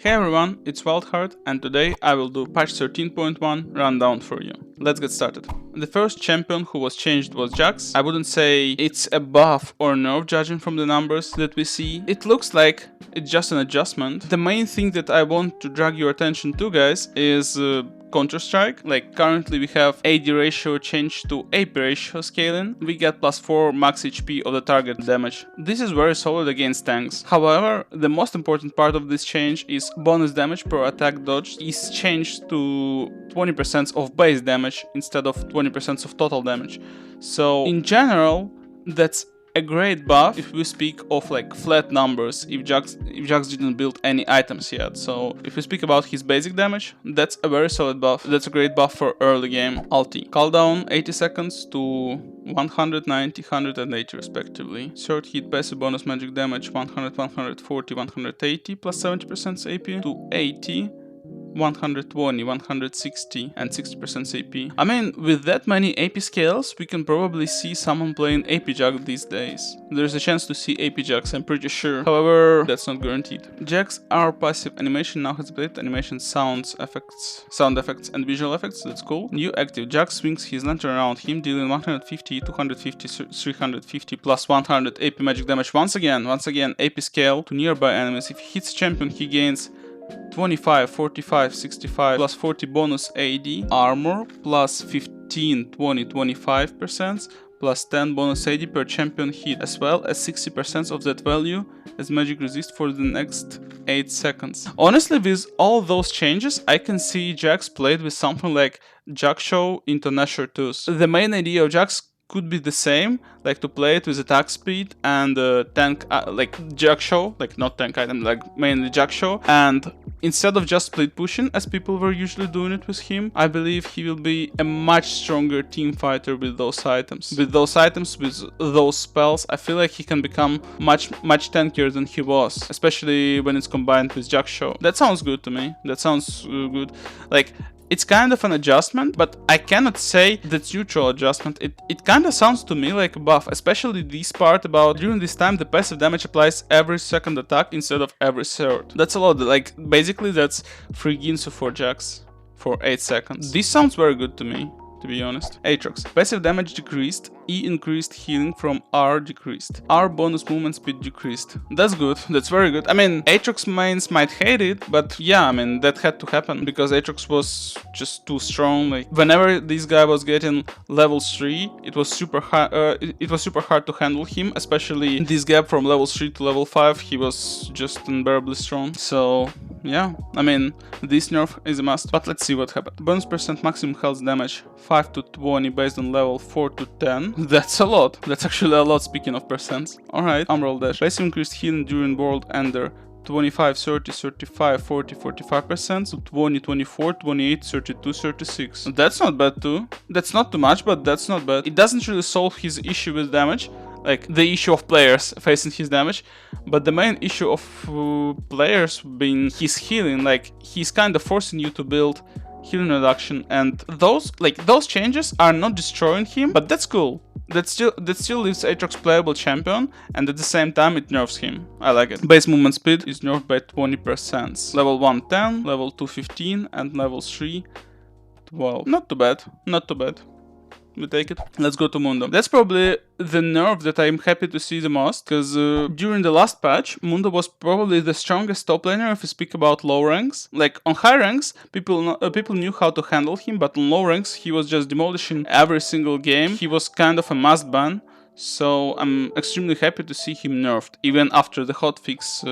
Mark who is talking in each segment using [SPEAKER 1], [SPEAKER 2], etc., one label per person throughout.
[SPEAKER 1] Hey everyone, it's Wildheart, and today I will do patch 13.1 rundown for you. Let's get started. The first champion who was changed was Jayce. I wouldn't say it's a buff or nerf judging from the numbers that we see. It looks like it's just an adjustment. The main thing that I want to drag your attention to, guys, is Counter-Strike. Like currently we have AD ratio changed to AP ratio scaling. We get +4 max HP of the target damage. This is very solid against tanks. However, the most important part of this change is bonus damage per attack dodge is changed to 20% of base damage instead of 20% of total damage. So in general, that's a great buff if we speak of like flat numbers, if Jayce didn't build any items yet. So if we speak about his basic damage, that's a very solid buff. That's a great buff for early game ulti. Cooldown 80 seconds to 190, 180 respectively. Third hit passive bonus magic damage 100, 140, 180 plus 70% AP to 80. 120, 160 and 60% AP. I mean, with that many AP scales, we can probably see someone playing AP Jayce these days. There's a chance to see AP Jayce, I'm pretty sure. However, that's not guaranteed. Jayce, our passive animation now has updated animation sound effects and visual effects, that's cool. New active, Jayce swings his lantern around him, dealing 150, 250, 350 plus 100 AP magic damage. Once again, AP scale to nearby enemies. If he hits champion, he gains 25, 45, 65 plus 40 bonus AD armor plus 15, 20, 25% plus 10 bonus AD per champion hit, as well as 60% of that value as magic resist for the next 8 seconds. Honestly, with all those changes, I can see Jayce played with something like Shaco into Nasher 2s. The main idea of Jayce could be the same, like to play it with attack speed and tank, like Shaco, like not tank item, like mainly Shaco, and instead of just split pushing as people were usually doing it with him, I believe he will be a much stronger team fighter with those items. With those spells, I feel like he can become much tankier than he was, especially when it's combined with Shaco. That sounds good to me. That sounds good. Like, it's kind of an adjustment, but I cannot say that's neutral adjustment. It kind of sounds to me like a buff, especially this part about during this time the passive damage applies every second attack instead of every third. That's a lot. Like basically that's 3 Ginsu for Jayce for 8 seconds. This sounds very good to me, to be honest. Aatrox. Passive damage decreased, E increased, healing from R decreased. R bonus movement speed decreased. That's good, that's very good. I mean, Aatrox mains might hate it, but yeah, I mean, that had to happen because Aatrox was just too strong. Like, whenever this guy was getting level 3, it was super hard to handle him, especially in this gap from level 3 to level 5, he was just unbearably strong. So, yeah, I mean, this nerf is a must, but let's see what happened. Bonus percent maximum health damage 5 to 20 based on level 4 to 10. That's a lot. That's actually a lot, speaking of percents. Alright, Umbral Dash. Passive increased healing during World Ender 25, 30, 35, 40, 45%, so 20, 24, 28, 32, 36. That's not bad too. That's not too much, but that's not bad. It doesn't really solve his issue with damage, like the issue of players facing his damage, but the main issue of players being his healing. Like, he's kind of forcing you to build healing reduction, and those changes are not destroying him, but that's cool. That still leaves Aatrox playable champion, and at the same time it nerfs him. I like it. Base movement speed is nerfed by 20%. Level 1 10, level 2 15, and level 3 12. Not too bad, not too bad. We take it. Let's go to Mundo. That's probably the nerf that I'm happy to see the most, because during the last patch, Mundo was probably the strongest top laner if we speak about low ranks. Like, on high ranks, people knew how to handle him, but on low ranks, he was just demolishing every single game. He was kind of a must ban, so I'm extremely happy to see him nerfed, even after the hotfix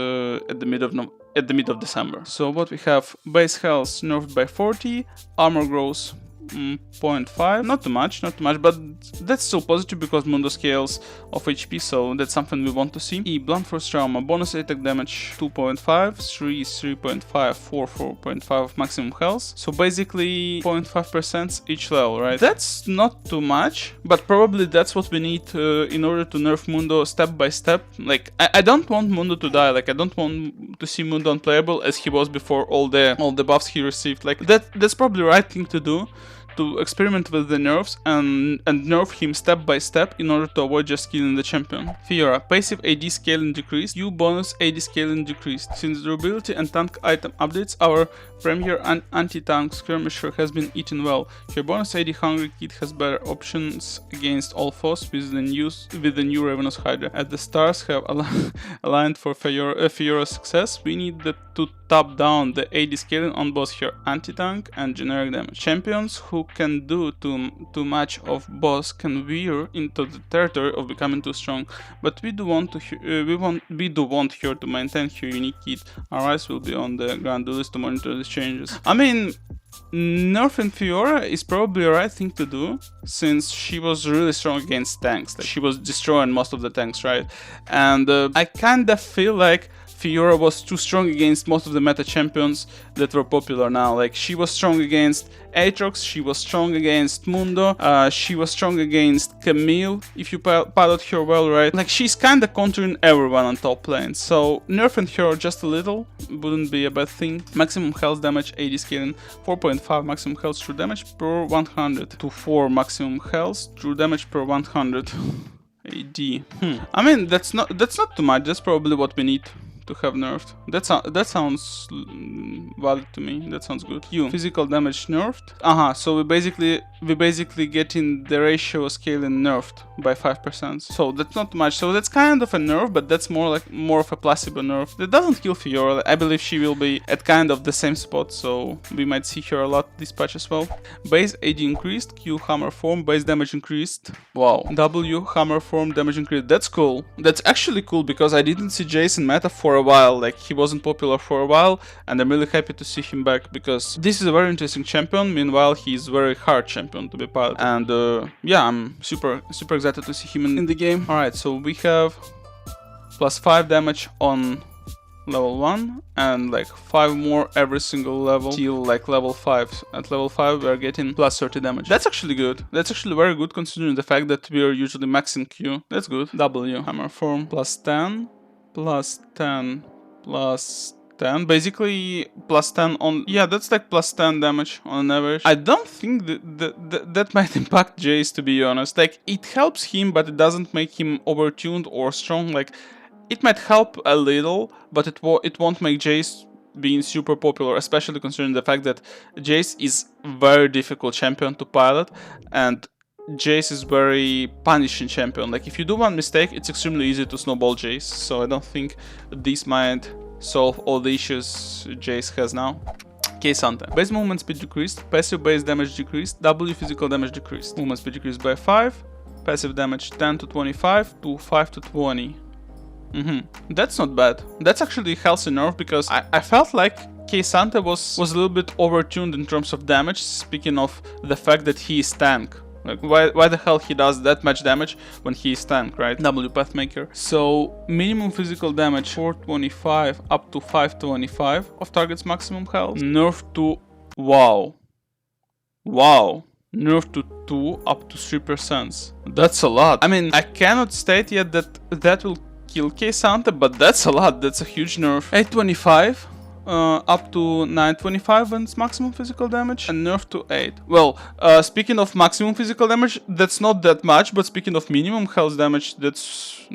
[SPEAKER 1] at the mid of December. So what we have, base health nerfed by 40, armor grows 0.5, not too much, but that's still positive because Mundo scales of HP, so that's something we want to see. E, blunt force trauma, bonus attack damage 2.5, 3 is 3.5, 4 4.5 of maximum health, so basically 0.5% each level, right? That's not too much, but probably that's what we need in order to nerf Mundo step by step. Like, I don't want Mundo to die, like I don't want to see Mundo unplayable as he was before all the buffs he received. Like, that's probably the right thing to do, to experiment with the nerfs and nerf him step by step in order to avoid just killing the champion. Fiora, passive AD scaling decreased, Q bonus AD scaling decreased. Since durability and tank item updates, our premier anti-tank skirmisher has been eaten well. Her bonus AD hungry kit has better options against all foes with the new Ravenous Hydra. As the stars have aligned for Fiora's success, we need to top down the AD scaling on both her anti-tank and generic damage. Champions who can do too much of both can veer into the territory of becoming too strong, but we do want her to maintain her unique kit. Our eyes will be on the Grand Duelist to monitor these changes. I mean, nerfing Fiora is probably the right thing to do, since she was really strong against tanks. Like, she was destroying most of the tanks, right? And I kinda feel like Fiora was too strong against most of the meta champions that were popular now. Like, she was strong against Aatrox, she was strong against Mundo, she was strong against Camille, if you pilot her well, right? Like, she's kinda countering everyone on top lane, so nerfing her just a little wouldn't be a bad thing. Maximum health damage, AD scaling, 4.5 maximum health true damage per 100 to 4 maximum health true damage per 100 AD. I mean, that's not too much, that's probably what we need to have nerfed. That sounds valid to me. That sounds good. Physical damage nerfed. So we basically getting the ratio scaling nerfed by 5%. So that's not much. So that's kind of a nerf, but that's more of a placebo nerf. That doesn't kill Fiora. I believe she will be at kind of the same spot, so we might see her a lot this patch as well. Base AD increased, Q hammer form, base damage increased. Wow. W hammer form damage increased. That's cool. That's actually cool because I didn't see Jayce in meta for a while. Like, he wasn't popular for a while, and I'm really happy to see him back because this is a very interesting champion. Meanwhile, he's a very hard champion to be piloted, and yeah, I'm super excited to see him in the game. Alright, so we have plus 5 damage on level 1 and like 5 more every single level till like level 5. At level 5 we are getting plus 30 damage. That's actually good. That's actually very good considering the fact that we are usually maxing Q. That's good. W hammer form plus 10 plus 10 plus 10, basically plus 10 on, yeah, that's like plus 10 damage on average. I don't think that might impact Jayce, to be honest. Like, it helps him, but it doesn't make him overtuned or strong. Like, it might help a little, but it won't make Jayce being super popular, especially considering the fact that Jayce is very difficult champion to pilot, and Jayce is very punishing champion. Like, if you do one mistake, it's extremely easy to snowball Jayce, so I don't think this might solve all the issues Jayce has now. Okay, Sante. Base movement speed decreased, passive base damage decreased, W physical damage decreased. Movement speed decreased by 5, passive damage 10 to 25 to 5 to 20. That's not bad. That's actually a healthy nerf because I felt like Sante was a little bit overtuned in terms of damage, speaking of the fact that he is tank. Like, why the hell he does that much damage when he is tank, right? W Pathmaker. So, minimum physical damage 425 up to 525 of target's maximum health. Nerf to... Wow. Nerf to 2 up to 3%. That's a lot. I mean, I cannot state yet that will kill Sante, but that's a lot. That's a huge nerf. 825. Up to 925 when it's maximum physical damage, and nerf to 8. Well, speaking of maximum physical damage, that's not that much, but speaking of minimum health damage, that's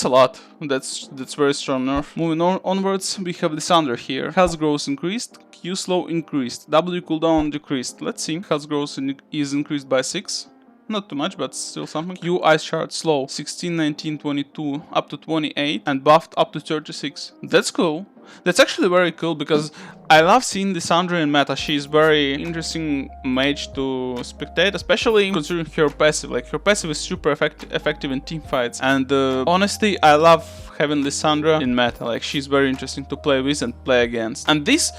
[SPEAKER 1] a lot. That's very strong nerf. Moving onwards, we have Lissandra here. Health growth increased, Q slow increased, W cooldown decreased. Let's see, health growth is increased by 6. Not too much, but still something. Q ice shard slow, 16, 19, 22, up to 28, and buffed up to 36. That's cool. That's actually very cool because I love seeing Lissandra in meta. She's very interesting mage to spectate, especially considering her passive. Like, her passive is super effective in team fights, and honestly, I love having Lissandra in meta. Like, she's very interesting to play with and play against. And this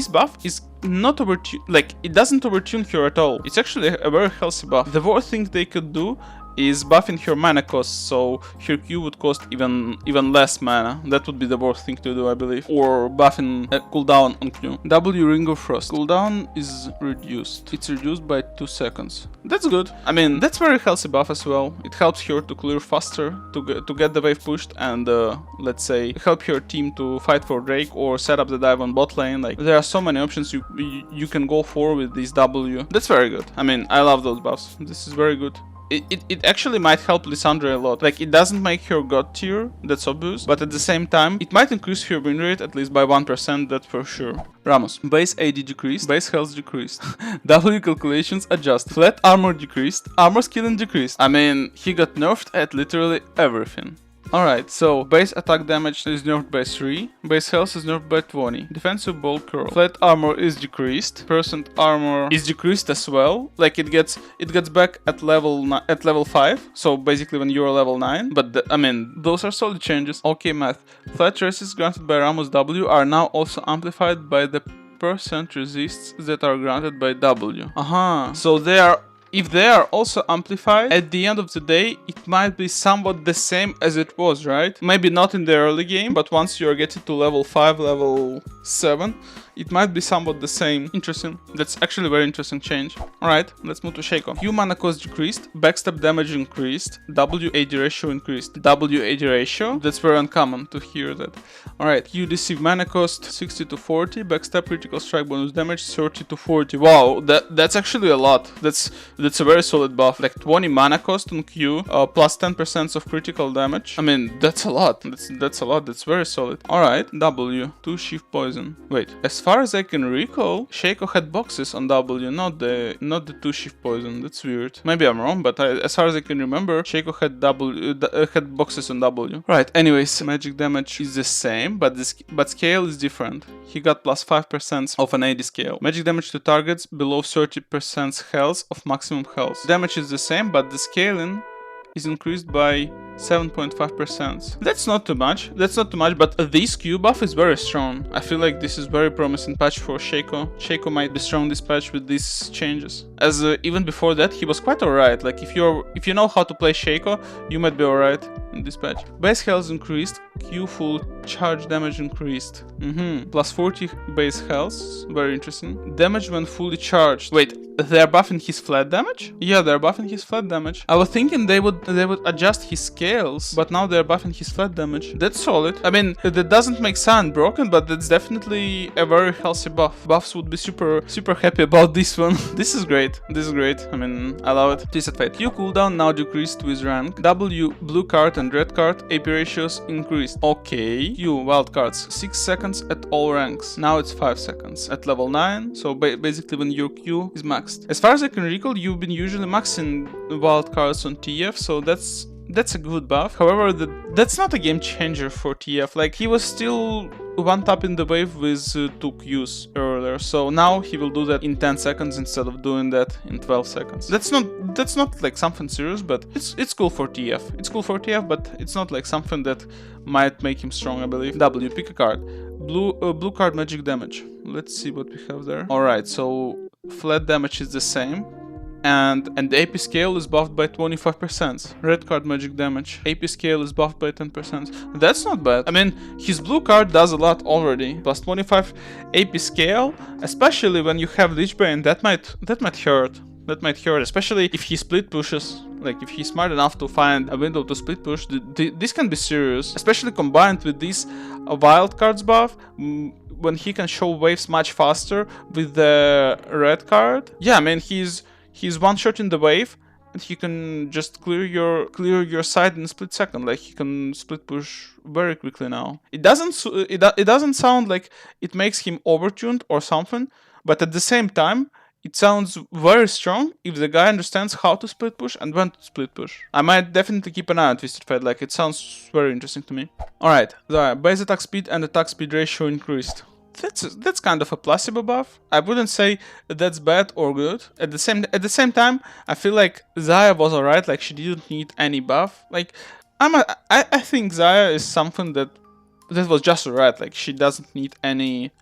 [SPEAKER 1] buff is not overtune, like, it doesn't overtune her at all. It's actually a very healthy buff. The worst thing they could do is buffing her mana cost, so her Q would cost even less mana. That would be the worst thing to do, I believe. Or buffing cooldown on Q. W Ring of Frost. Cooldown is reduced. It's reduced by 2 seconds. That's good. I mean, that's very healthy buff as well. It helps her to clear faster, to get the wave pushed, and let's say help her team to fight for Drake or set up the dive on bot lane. Like, there are so many options you can go for with this W. That's very good. I mean, I love those buffs. This is very good. It actually might help Lissandra a lot. Like, it doesn't make her god tier, that's obvious, but at the same time, it might increase her win rate at least by 1%, that's for sure. Rammus. Base AD decreased, base health decreased, W calculations adjusted, flat armor decreased, armor skilling decreased. I mean, he got nerfed at literally everything. Alright, so base attack damage is nerfed by 3, base health is nerfed by 20, defensive ball curl, flat armor is decreased, percent armor is decreased as well, like it gets back at level 5, so basically when you're level 9, but I mean, those are solid changes. Okay, math. Flat traces granted by Rammus W are now also amplified by the percent resists that are granted by W. So they are... If they are also amplified, at the end of the day, it might be somewhat the same as it was, right? Maybe not in the early game, but once you're getting to level 5, level 7, it might be somewhat the same. Interesting. That's actually a very interesting change. Alright, let's move to Shaco. Q mana cost decreased, backstab damage increased, WAD ratio increased. WAD ratio? That's very uncommon to hear that. Alright, Q deceive mana cost 60 to 40, backstab critical strike bonus damage 30 to 40. Wow, that's actually a lot. That's a very solid buff. Like 20 mana cost on Q, plus 10% of critical damage. I mean, that's a lot. That's a lot. That's very solid. Alright, W, 2 shift poison. Wait, as far as I can recall, Shaco had boxes on W, not the 2 shift poison. That's weird. Maybe I'm wrong, but as far as I can remember, Shaco had had boxes on W. Right. Anyways, magic damage is the same, but scale is different. He got plus 5% of an AD scale. Magic damage to targets below 30% health of maximum health. Damage is the same, but the scaling is increased by 7.5%. That's not too much. But this Q buff is very strong. I feel like this is very promising patch for Shaco. Shaco might be strong this patch with these changes. As even before that, he was quite alright. Like if you know how to play Shaco, you might be alright in this patch. Base health increased. Q full charge damage increased. Plus 40 base health. Very interesting. Damage when fully charged. Wait, they're buffing his flat damage? Yeah, they're buffing his flat damage. I was thinking they would adjust his scales, but now they're buffing his flat damage. That's solid. I mean, that doesn't make Sion broken, but that's definitely a very healthy buff. Buffs would be super happy about this one. This is great. I mean, I love it. Twisted Fate. Q cooldown now decreased with rank. W blue card and red card AP ratios increased. Okay. Q wild cards 6 seconds at all ranks. Now it's 5 seconds at level 9. So basically when your Q is maxed. As far as I can recall, you've been usually maxing wild cards on TF, so that's a good buff. However, that's not a game changer for TF. Like, he was still one tap in the wave with 2 Qs earlier, so now he will do that in 10 seconds instead of doing that in 12 seconds. That's not like something serious, but it's cool for TF. It's cool for TF, but it's not like something that might make him strong, I believe. W, pick a card. Blue card magic damage. Let's see what we have there. Alright, so flat damage is the same. And the AP scale is buffed by 25%. Red card magic damage. AP scale is buffed by 10%. That's not bad. I mean, his blue card does a lot already. Plus 25 AP scale, especially when you have Lich Bane, that might hurt. That might hurt, especially if he split pushes. Like, if he's smart enough to find a window to split push, this can be serious. Especially combined with this wild cards buff, when he can show waves much faster with the red card. Yeah, I mean, he's one shot in the wave, and he can just clear your side in a split second. Like, he can split push very quickly now. It doesn't sound like it makes him overtuned or something, but at the same time, it sounds very strong if the guy understands how to split push and when to split push. I might definitely keep an eye on Twisted Fate. Like, it sounds very interesting to me. Alright, the base attack speed and attack speed ratio increased. That's kind of a placebo buff. I wouldn't say that's bad or good. At the same time, I feel like Xaya was alright. Like, she didn't need any buff. Like, I think Xaya is something that was just alright. Like, she doesn't need any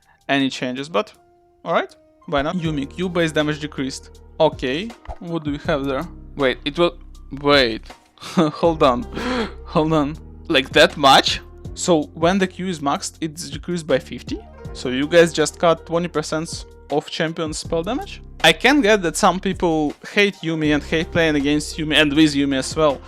[SPEAKER 1] changes. But alright, why not? Yumi, Q base damage decreased. Okay, what do we have there? Wait, it will. Wait, hold on, hold on. Like that much? So when the Q is maxed, it's decreased by 50? So you guys just cut 20% of champion's spell damage? I can get that some people hate Yumi and hate playing against Yumi and with Yumi as well.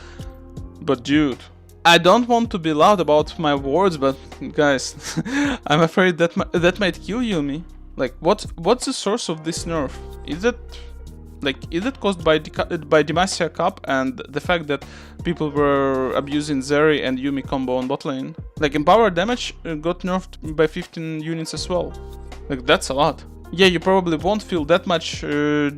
[SPEAKER 1] But dude, I don't want to be loud about my words, but guys, I'm afraid that that might kill Yumi. Like, what's the source of this nerf? Is it caused by Demacia Cup and the fact that people were abusing Zeri and Yumi combo on bot lane? Like, empower damage got nerfed by 15 units as well. Like, that's a lot. Yeah, you probably won't feel that much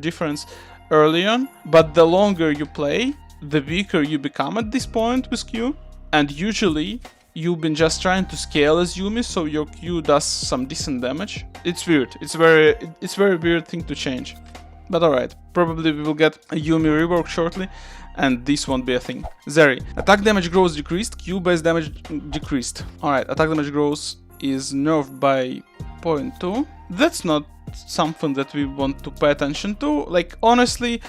[SPEAKER 1] difference early on, but the longer you play, the weaker you become at this point with Q. And usually, you've been just trying to scale as Yumi, so your Q does some decent damage. It's weird. It's very weird thing to change. But alright, probably we will get a Yumi rework shortly, and this won't be a thing. Zeri, attack damage growth decreased, Q base damage decreased. Alright, attack damage growth is nerfed by 0.2. That's not something that we want to pay attention to. Like, honestly,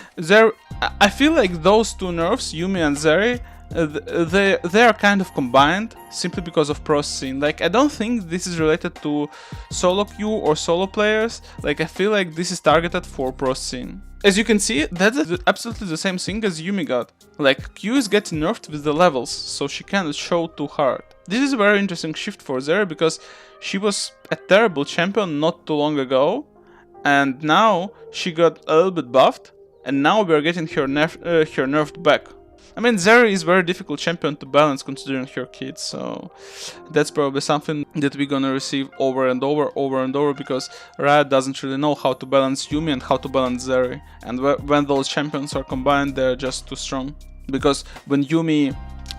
[SPEAKER 1] I feel like those two nerfs, Yumi and Zeri, they are kind of combined simply because of processing. Like, I don't think this is related to solo queue or solo players. Like, I feel like this is targeted for processing. As you can see, that's absolutely the same thing as Yumi got. Like, Q is getting nerfed with the levels, so she can't show too hard. This is a very interesting shift for Zeri because she was a terrible champion not too long ago, and now she got a little bit buffed, and now we're getting her nerfed back. I mean, Zeri is a very difficult champion to balance considering her kids, so that's probably something that we're gonna receive over and over because Riot doesn't really know how to balance Yumi and how to balance Zeri. And when those champions are combined, they're just too strong. Because when Yumi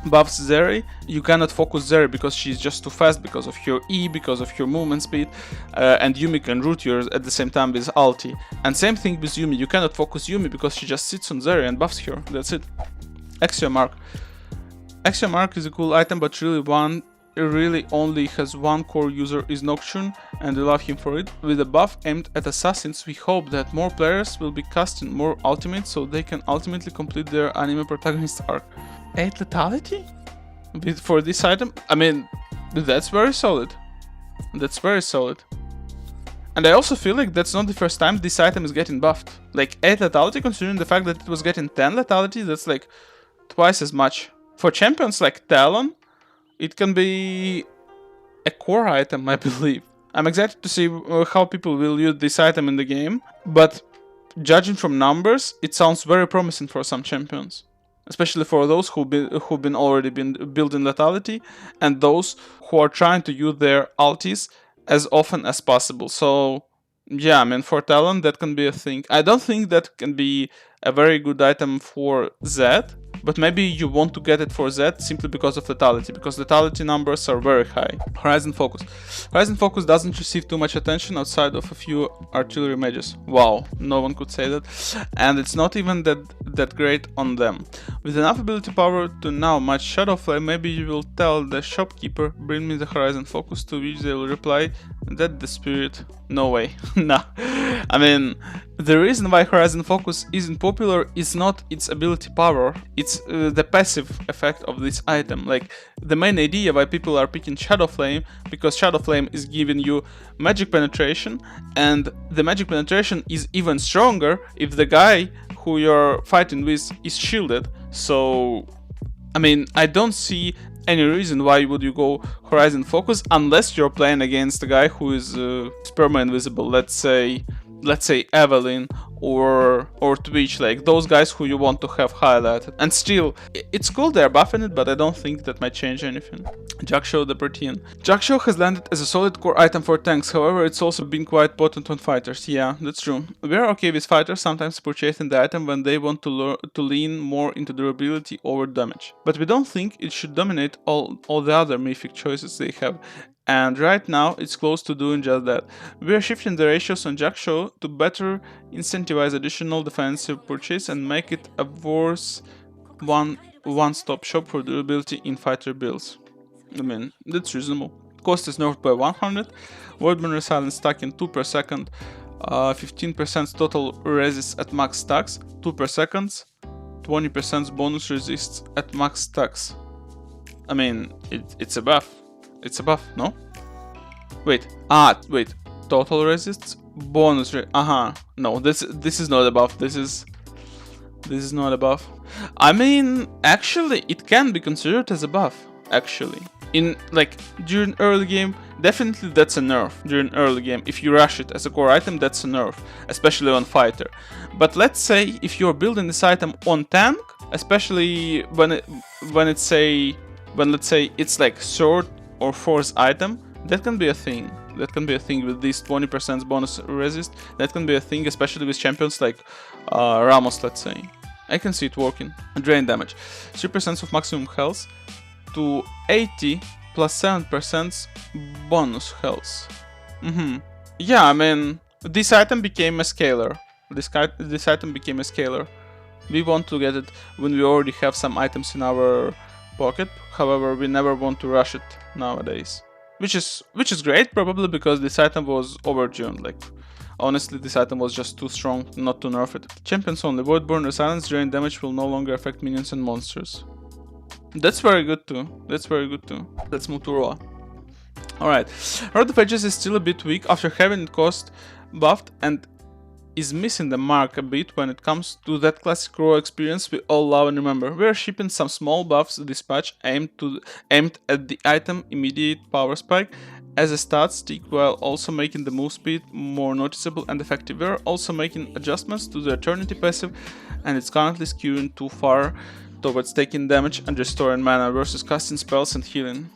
[SPEAKER 1] buffs Zeri, you cannot focus Zeri because she's just too fast because of her E, because of her movement speed, and Yumi can root yours at the same time with ulti. And same thing with Yumi, you cannot focus Yumi because she just sits on Zeri and buffs her, that's it. Axiom Arc. Axiom Arc is a cool item, but really only has one core user is Nocturne, and we love him for it. With a buff aimed at assassins, we hope that more players will be casting more ultimates so they can ultimately complete their anime protagonist arc. 8 lethality? For this item? I mean, that's very solid. That's very solid. And I also feel like that's not the first time this item is getting buffed. Like, 8 lethality, considering the fact that it was getting 10 lethality, that's like twice as much. For champions like Talon, it can be a core item, I believe. I'm excited to see how people will use this item in the game, but judging from numbers, it sounds very promising for some champions. Especially for those who've already been building lethality, and those who are trying to use their ultis as often as possible. So yeah, I mean, for Talon that can be a thing. I don't think that can be a very good item for Zed, but maybe you want to get it for Zed simply because of lethality, because lethality numbers are very high. Horizon Focus. Horizon Focus doesn't receive too much attention outside of a few artillery mages. Wow, no one could say that. And it's not even that great on them. With enough ability power to now match Shadow Flame, maybe you will tell the shopkeeper, bring me the Horizon Focus, to which they will reply, that the spirit. No way. Nah. I mean, the reason why Horizon Focus isn't popular is not its ability power, it's the passive effect of this item. Like, the main idea why people are picking Shadow Flame, because Shadow Flame is giving you magic penetration, and the magic penetration is even stronger if the guy who you're fighting with is shielded. So, I mean, I don't see any reason why would you go Horizon Focus unless you're playing against a guy who is perma invisible, let's say Evelyn or Twitch, like those guys who you want to have highlighted. And still, it's cool they're buffing it, but I don't think that might change anything. Jak'Sho the Protean. Jak'Sho has landed as a solid core item for tanks, however it's also been quite potent on fighters. Yeah, that's true. We're okay with fighters sometimes purchasing the item when they want to lean more into durability over damage. But we don't think it should dominate all the other mythic choices they have. And right now, it's close to doing just that. We are shifting the ratios on Jak'Sho to better incentivize additional defensive purchase and make it a worse one-stop shop for durability in fighter builds. I mean, that's reasonable. Cost is nerfed by 100, Voidburn Resilience stacking 2 per second, 15% total resist at max stacks, 2 per second. 20% bonus resists at max stacks. I mean, it's a buff. It's a buff, no? Wait, wait. Total resists? Bonus no, this is not a buff. This is not a buff. I mean, actually, it can be considered as a buff, actually. In, like, during early game, definitely that's a nerf during early game. If you rush it as a core item, that's a nerf, especially on fighter. But let's say if you're building this item on tank, especially when let's say it's like third or fourth item, that can be a thing. That can be a thing with this 20% bonus resist. That can be a thing, especially with champions like Rammus, let's say. I can see it working. Drain damage. 3% of maximum health to 80 plus 7% bonus health. Yeah, I mean, this item became a scaler. This item became a scaler. We want to get it when we already have some items in our pocket. However, we never want to rush it nowadays. Which is great, probably because this item was overdue. Like, honestly, this item was just too strong not to nerf it. Champions only. Voidborn Resilience, drain damage will no longer affect minions and monsters. That's very good too. That's very good too. Let's move to Raw. Alright. Rod of Ages is still a bit weak after having it cost buffed and is missing the mark a bit when it comes to that classic Raw experience we all love and remember. We are shipping some small buffs this patch aimed at the item immediate power spike as a stat stick while also making the move speed more noticeable and effective. We are also making adjustments to the Eternity passive and it's currently skewing too far towards taking damage and restoring mana versus casting spells and healing.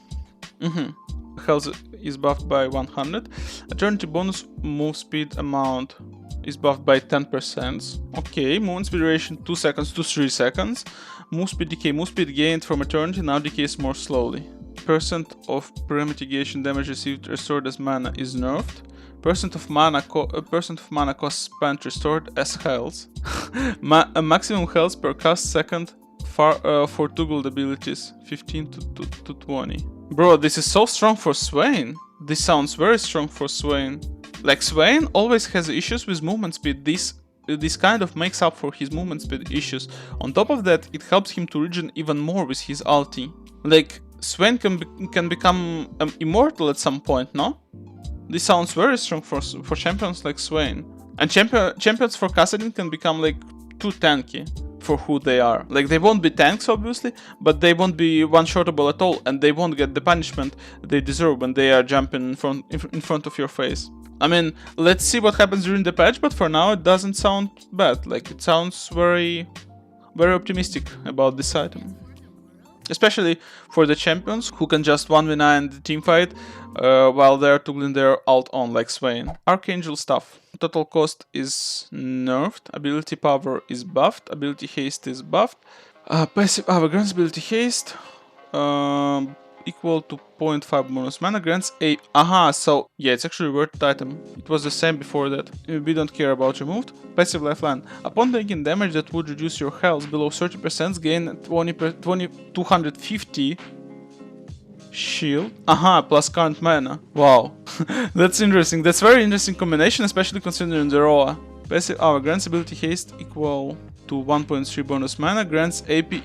[SPEAKER 1] Health is buffed by 100. Eternity bonus move speed amount is buffed by 10%. Okay, movement speed duration 2 seconds to 3 seconds. Move speed decay. Move speed gained from Eternity now decays more slowly. Percent of pre-mitigation damage received restored as mana is nerfed. Percent of mana cost spent restored as health. Maximum health per cast second for 2 gold abilities, 15 to 20. Bro, this is so strong for Swain. This sounds very strong for Swain. Like, Swain always has issues with movement speed. This kind of makes up for his movement speed issues. On top of that, it helps him to regen even more with his ulti. Like, Swain can become immortal at some point, no? This sounds very strong for champions like Swain. And champions for Kassadin can become like too tanky for who they are. Like, they won't be tanks obviously, but they won't be one-shotable at all, and they won't get the punishment they deserve when they are jumping in front of your face. I mean, let's see what happens during the patch, but for now it doesn't sound bad. Like, it sounds very, very optimistic about this item. Especially for the champions who can just 1v9 the teamfight while they're toggling their ult on, like Swain. Archangel stuff. Total cost is nerfed. Ability power is buffed. Ability haste is buffed. Passive grants ability haste equal to 0.5 bonus mana. Grants a... so yeah, it's actually worth item. It was the same before that. We don't care about removed. Passive lifeline. Upon taking damage that would reduce your health below 30%, gain 250 shield. Plus current mana. Wow. That's interesting. That's very interesting combination, especially considering the Roa. Passive grants ability haste equal to 1.3 bonus mana. Grants AP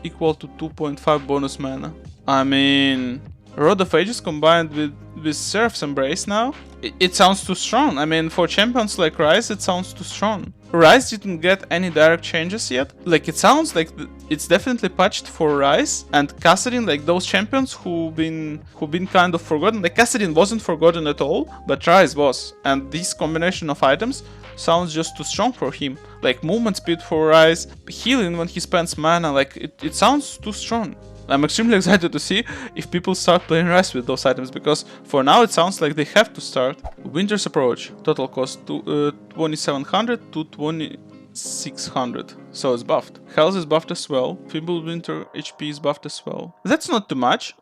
[SPEAKER 1] equal to 2.5 bonus mana. I mean, Rod of Ages combined with Seraph's Embrace now? It sounds too strong. I mean, for champions like Ryze, it sounds too strong. Ryze didn't get any direct changes yet. Like, it sounds like it's definitely patched for Ryze and Kassadin, like those champions who've been kind of forgotten. Like, Kassadin wasn't forgotten at all, but Ryze was. And this combination of items sounds just too strong for him. Like, movement speed for Ryze, healing when he spends mana, like, it sounds too strong. I'm extremely excited to see if people start playing Ryze with those items, because for now it sounds like they have to start. Winter's Approach. Total cost to 2700 to 2600. So it's buffed. Health is buffed as well. Feeble Winter HP is buffed as well. That's not too much.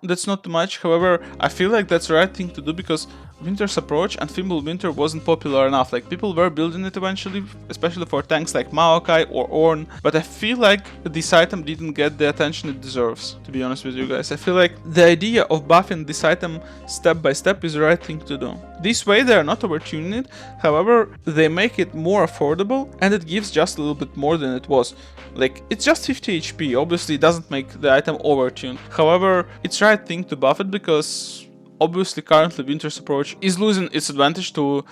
[SPEAKER 1] However, I feel like that's the right thing to do, because Winter's approach and Feeble Winter wasn't popular enough. Like, people were building it eventually, especially for tanks like Maokai or Ornn, but I feel like this item didn't get the attention it deserves, to be honest with you guys. I feel like the idea of buffing this item step by step is the right thing to do. This way they are not overtuning it, however, they make it more affordable and it gives just a little bit more than it was. Like, it's just 50 HP, obviously it doesn't make the item overtuned. However, it's the right thing to buff it because obviously currently Winter's approach is losing its advantage to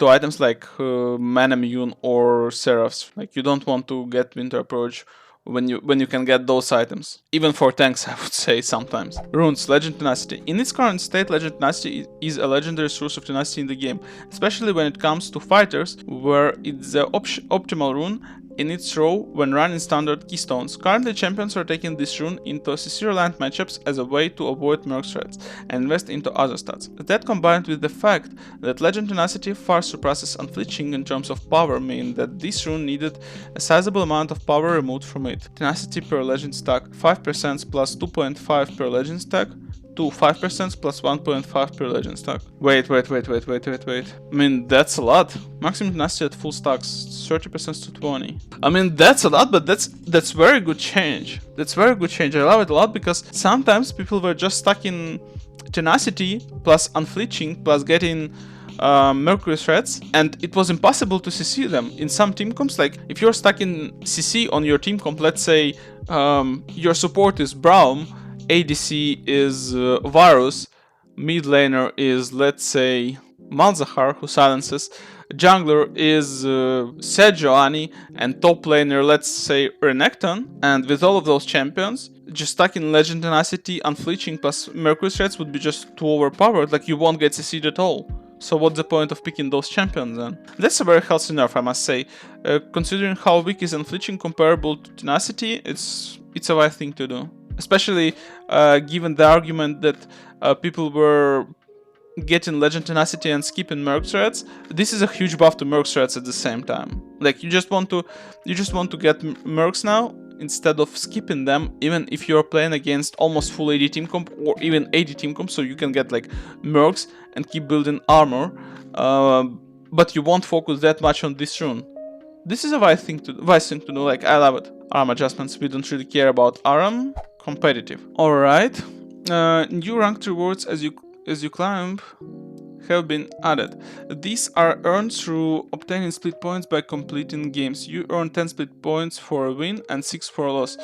[SPEAKER 1] items like Man Immune or Seraphs. Like, you don't want to get Winter approach when you can get those items. Even for tanks, I would say sometimes. Runes, Legend Tenacity. In its current state, Legend Tenacity is a legendary source of tenacity in the game, especially when it comes to fighters, where it's the optimal rune in its row when running standard keystones. Currently, champions are taking this rune into CC land matchups as a way to avoid merc threats and invest into other stats. That, combined with the fact that Legend Tenacity far surpasses Unflinching in terms of power, mean that this rune needed a sizable amount of power removed from it. Tenacity per legend stack 5% plus 2.5 per legend stack to 5% plus 1.5 per legend stack. Wait. I mean, that's a lot. Maximum tenacity at full stacks, 30% to 20. I mean, that's a lot, but that's very good change. That's very good change. I love it a lot because sometimes people were just stuck in tenacity plus unflinching plus getting Mercury threats, and it was impossible to CC them. In some team comps, like if you're stuck in CC on your team comp, let's say your support is Braum, ADC is Varus, mid laner is, let's say, Malzahar, who silences, jungler is Sejuani, and top laner, let's say, Renekton. And with all of those champions, just stuck in Legend Tenacity, Unflinching plus Mercury threats would be just too overpowered, like you won't get CC'd at all. So what's the point of picking those champions then? That's a very healthy nerf, I must say. Considering how weak is Unflinching comparable to Tenacity, it's a right thing to do. Especially given the argument that people were getting Legend Tenacity and skipping Merc threats. This is a huge buff to Merc threats at the same time. Like, you just want to get Mercs now instead of skipping them, even if you're playing against almost full AD team comp or even AD team comp, so you can get like Mercs and keep building armor, but you won't focus that much on this rune. This is a wise thing to do. Like, I love it. Arm adjustments, we don't really care about ARAM. Competitive. Alright. New ranked rewards as you climb have been added. These are earned through obtaining split points by completing games. You earn 10 split points for a win and 6 for a loss.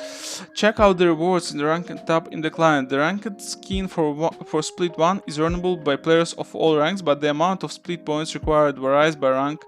[SPEAKER 1] Check out the rewards in the ranked tab in the client. The ranked skin for split 1 is earnable by players of all ranks, but the amount of split points required varies by rank.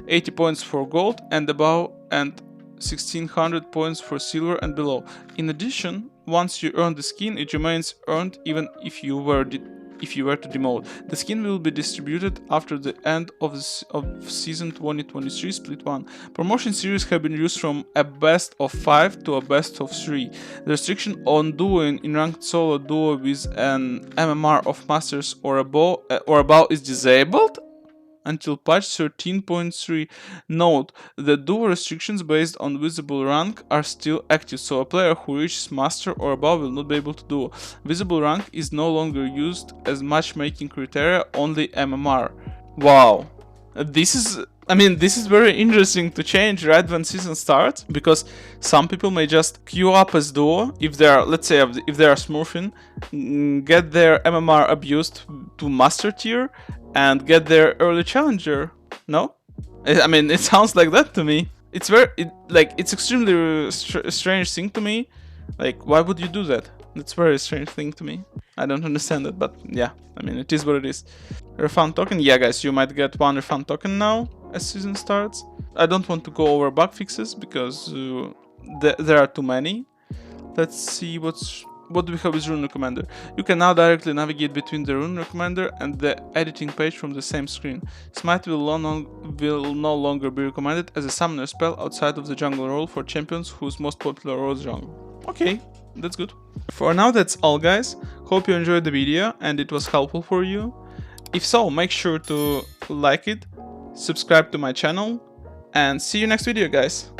[SPEAKER 1] 80 points for gold and above, and 1600 points for silver and below. In addition, once you earn the skin, it remains earned even if you were to demote. The skin will be distributed after the end of season 2023 split 1. Promotion series have been used from a best of 5 to a best of 3. The restriction on duoing in ranked solo duo with an MMR of masters or above is disabled until patch 13.3. Note, the duo restrictions based on visible rank are still active, so a player who reaches master or above will not be able to duo. Visible rank is no longer used as matchmaking criteria, only MMR. Wow. This is very interesting to change right when season starts, because some people may just queue up as duo if they are, let's say, if they are smurfing, get their MMR abused to master tier, and get their early challenger. No? I mean, it sounds like that to me. It's it's extremely strange thing to me. Like, why would you do that? That's a very strange thing to me. I don't understand it, but yeah, I mean, it is what it is. Refund token? Yeah, guys, you might get one refund token now as season starts. I don't want to go over bug fixes because there are too many. Let's see what do we have with Rune Recommender. You can now directly navigate between the Rune Recommender and the editing page from the same screen. Smite will no longer be recommended as a summoner spell outside of the jungle role for champions whose most popular role is jungle. Okay, that's good. For now, that's all, guys. Hope you enjoyed the video and it was helpful for you. If so, make sure to like it, subscribe to my channel, and see you next video, guys.